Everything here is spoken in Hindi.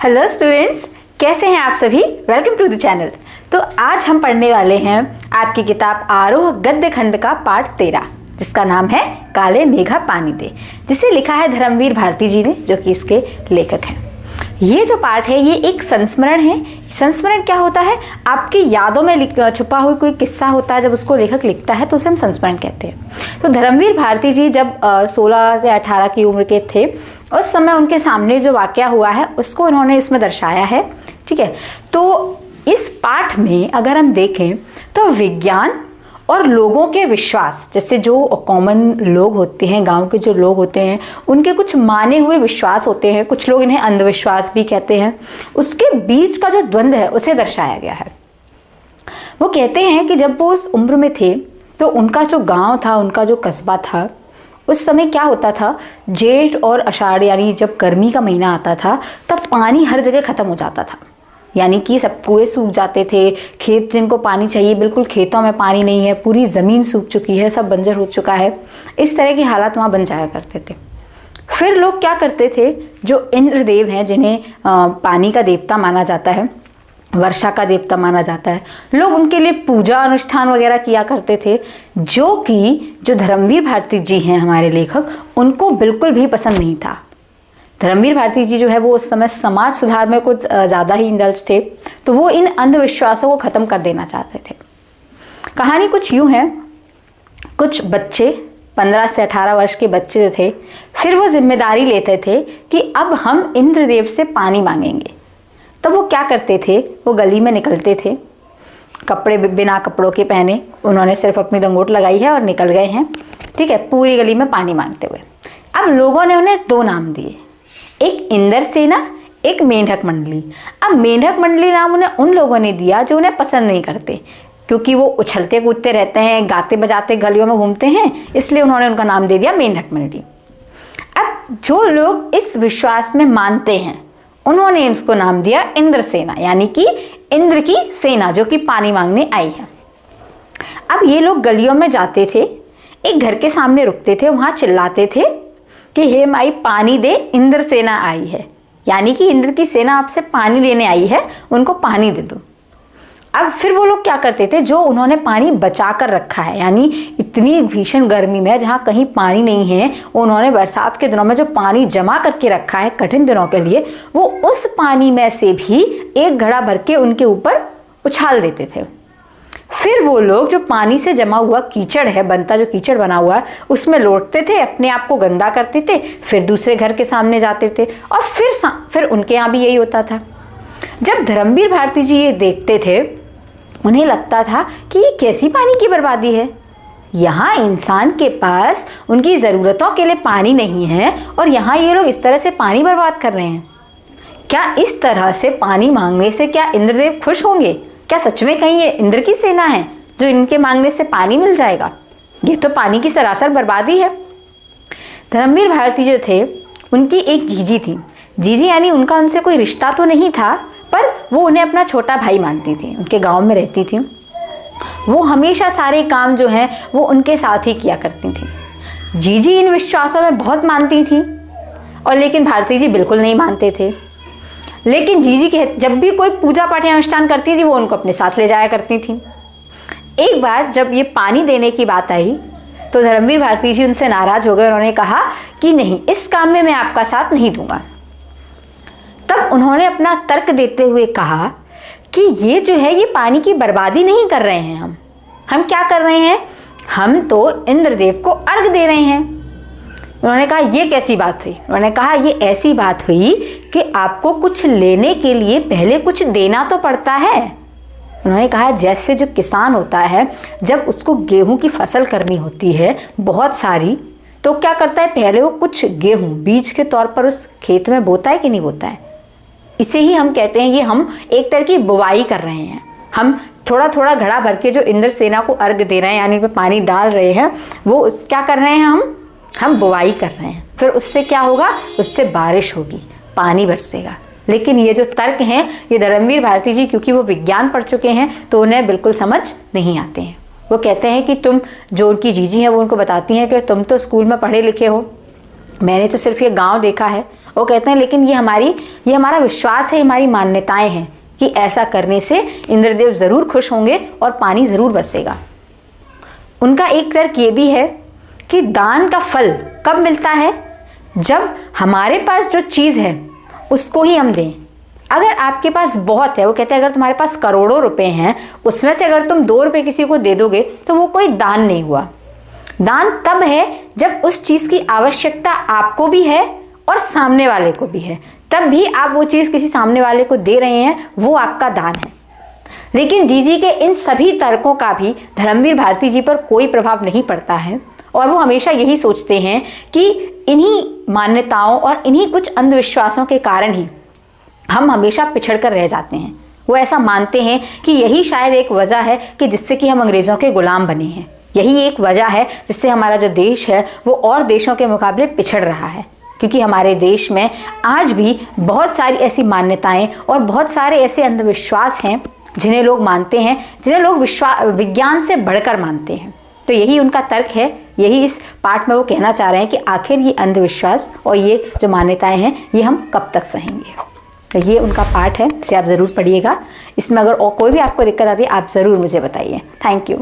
हेलो स्टूडेंट्स, कैसे हैं आप सभी। Welcome to the channel. तो आज हम पढ़ने वाले हैं आपकी किताब आरोह गद्य खंड का पाठ 13, जिसका नाम है काले मेघा पानी दे, जिसे लिखा है धर्मवीर भारती जी ने, जो कि इसके लेखक हैं। ये जो पाठ है ये एक संस्मरण है। संस्मरण क्या होता है? आपकी यादों में छुपा हुआ कोई किस्सा होता है, जब उसको लेखक लिखता है तो उसे हम संस्मरण कहते हैं। तो धर्मवीर भारती जी जब 16 से 18 की उम्र के थे, उस समय उनके सामने जो वाकया हुआ है उसको उन्होंने इसमें दर्शाया है। ठीक है, तो इस पाठ में अगर हम देखें तो विज्ञान और लोगों के विश्वास, जैसे जो कॉमन लोग होते हैं, गांव के जो लोग होते हैं, उनके कुछ माने हुए विश्वास होते हैं, कुछ लोग इन्हें अंधविश्वास भी कहते हैं, उसके बीच का जो द्वंद्व है उसे दर्शाया गया है। वो कहते हैं कि जब वो उस उम्र में थे तो उनका जो गांव था, उनका जो कस्बा था, उस समय क्या होता था, जेठ और आषाढ़ यानी जब गर्मी का महीना आता था तब पानी हर जगह ख़त्म हो जाता था। यानी कि सब कुएं सूख जाते थे, खेत जिनको पानी चाहिए बिल्कुल खेतों में पानी नहीं है, पूरी ज़मीन सूख चुकी है, सब बंजर हो चुका है। इस तरह के हालात वहाँ बन जाया करते थे। फिर लोग क्या करते थे, जो इंद्रदेव हैं, जिन्हें पानी का देवता माना जाता है, वर्षा का देवता माना जाता है, लोग उनके लिए पूजा अनुष्ठान वगैरह किया करते थे, जो धर्मवीर भारती जी हैं हमारे लेखक, उनको बिल्कुल भी पसंद नहीं था। धर्मवीर भारती जी जो है वो उस समय समाज सुधार में कुछ ज़्यादा ही इंडल्ज थे, तो वो इन अंधविश्वासों को ख़त्म कर देना चाहते थे। कहानी कुछ यूँ है, कुछ बच्चे 15 से 18 वर्ष के बच्चे जो थे, फिर वो जिम्मेदारी लेते थे कि अब हम इंद्रदेव से पानी मांगेंगे। तो वो क्या करते थे, वो गली में निकलते थे, कपड़े बिना कपड़ों के पहने, उन्होंने सिर्फ अपनी लंगोट लगाई है और निकल गए हैं। ठीक है, पूरी गली में पानी मांगते हुए। अब लोगों ने उन्हें 2 नाम दिए, एक इंद्र सेना, एक मेंढक मंडली। अब मेंढक मंडली नाम उन्हें उन लोगों ने दिया जो उन्हें पसंद नहीं करते, क्योंकि वो उछलते कूदते रहते हैं, गाते बजाते गलियों में घूमते हैं, इसलिए उन्होंने उनका नाम दे दिया मेंढक मंडली। अब जो लोग इस विश्वास में मानते हैं उन्होंने इसको नाम दिया इंद्र सेना, यानी कि इंद्र की सेना जो कि पानी मांगने आई है। अब ये लोग गलियों में जाते थे, एक घर के सामने रुकते थे, वहाँ चिल्लाते थे कि हे माई पानी दे, इंद्र सेना आई है, यानी कि इंद्र की सेना आपसे पानी लेने आई है, उनको पानी दे दो। अब फिर वो लोग क्या करते थे, जो उन्होंने पानी बचा कर रखा है, यानी इतनी भीषण गर्मी में जहाँ कहीं पानी नहीं है, उन्होंने बरसात के दिनों में जो पानी जमा करके रखा है कठिन दिनों के लिए, वो उस पानी में से भी एक घड़ा भर के उनके ऊपर उछाल देते थे। फिर वो लोग जो पानी से जमा हुआ कीचड़ है, बनता जो कीचड़ बना हुआ है, उसमें लौटते थे, अपने आप को गंदा करते थे, फिर दूसरे घर के सामने जाते थे, और फिर उनके यहाँ भी यही होता था। जब धर्मवीर भारती जी ये देखते थे, उन्हें लगता था कि ये कैसी पानी की बर्बादी है, यहाँ इंसान के पास उनकी ज़रूरतों के लिए पानी नहीं है और यहाँ ये लोग इस तरह से पानी बर्बाद कर रहे हैं। क्या इस तरह से पानी मांगने से क्या इंद्रदेव खुश होंगे? क्या सच में कहीं ये इंद्र की सेना है जो इनके मांगने से पानी मिल जाएगा? ये तो पानी की सरासर बर्बादी है। धर्मवीर भारती जो थे, उनकी एक जीजी थी। जीजी यानी उनका उनसे कोई रिश्ता तो नहीं था, पर वो उन्हें अपना छोटा भाई मानती थी, उनके गांव में रहती थी। वो हमेशा सारे काम जो हैं वो उनके साथ ही किया करती थी। जीजी इन विश्वासों में बहुत मानती थी, और लेकिन भारती जी बिल्कुल नहीं मानते थे। लेकिन जीजी के जब भी कोई पूजा पाठ या अनुष्ठान करती थी, वो उनको अपने साथ ले जाया करती थी। एक बार जब ये पानी देने की बात आई तो धर्मवीर भारती जी उनसे नाराज़ हो गए। उन्होंने कहा कि नहीं, इस काम में मैं आपका साथ नहीं दूंगा। तब उन्होंने अपना तर्क देते हुए कहा कि ये जो है ये पानी की बर्बादी नहीं कर रहे हैं, हम क्या कर रहे हैं, हम तो इंद्रदेव को अर्घ दे रहे हैं। उन्होंने कहा ये कैसी बात हुई? उन्होंने कहा ये ऐसी बात हुई कि आपको कुछ लेने के लिए पहले कुछ देना तो पड़ता है। उन्होंने कहा जैसे जो किसान होता है, जब उसको गेहूं की फसल करनी होती है बहुत सारी, तो क्या करता है, पहले वो कुछ गेहूं बीज के तौर पर उस खेत में बोता है कि नहीं बोता है। इसे ही हम कहते हैं, ये हम एक तरह की बुवाई कर रहे हैं। हम थोड़ा थोड़ा घड़ा भर के जो इंद्र सेना को अर्घ दे रहे हैं, यानी उन पर पानी डाल रहे हैं, वो क्या कर रहे हैं, हम बुवाई कर रहे हैं। फिर उससे क्या होगा, उससे बारिश होगी, पानी बरसेगा। लेकिन ये जो तर्क हैं, ये धर्मवीर भारती जी क्योंकि वो विज्ञान पढ़ चुके हैं तो उन्हें बिल्कुल समझ नहीं आते हैं। वो कहते हैं कि तुम, जो उनकी जीजी हैं वो उनको बताती हैं कि तुम तो स्कूल में पढ़े लिखे हो, मैंने तो सिर्फ ये गांव देखा है वो कहते हैं लेकिन ये हमारा विश्वास है, हमारी मान्यताएं हैं कि ऐसा करने से इंद्रदेव ज़रूर खुश होंगे और पानी ज़रूर बरसेगा। उनका एक तर्क ये भी है कि दान का फल कब मिलता है, जब हमारे पास जो चीज़ है उसको ही हम दें। अगर आपके पास बहुत है, वो कहते हैं अगर तुम्हारे पास करोड़ों रुपए हैं, उसमें से अगर तुम 2 रुपए किसी को दे दोगे तो वो कोई दान नहीं हुआ। दान तब है जब उस चीज़ की आवश्यकता आपको भी है और सामने वाले को भी है, तब भी आप वो चीज़ किसी सामने वाले को दे रहे हैं, वो आपका दान है। लेकिन जीजी के इन सभी तर्कों का भी धर्मवीर भारती जी पर कोई प्रभाव नहीं पड़ता है और वो हमेशा यही सोचते हैं कि इन्हीं मान्यताओं और इन्हीं कुछ अंधविश्वासों के कारण ही हम हमेशा पिछड़ कर रह जाते हैं। वो ऐसा मानते हैं कि यही शायद एक वजह है कि जिससे कि हम अंग्रेज़ों के गुलाम बने हैं। यही एक वजह है जिससे हमारा जो देश है वो और देशों के मुकाबले पिछड़ रहा है, क्योंकि हमारे देश में आज भी बहुत सारी ऐसी मान्यताएं और बहुत सारे ऐसे अंधविश्वास हैं जिन्हें लोग मानते हैं, जिन्हें लोग विज्ञान से बढ़कर मानते हैं। तो यही उनका तर्क है, यही इस पाठ में वो कहना चाह रहे हैं कि आखिर ये अंधविश्वास और ये जो मान्यताएं हैं ये हम कब तक सहेंगे। तो ये उनका पाठ है, इसे आप ज़रूर पढ़िएगा। इसमें अगर और कोई भी आपको दिक्कत आती है आप ज़रूर मुझे बताइए। Thank you.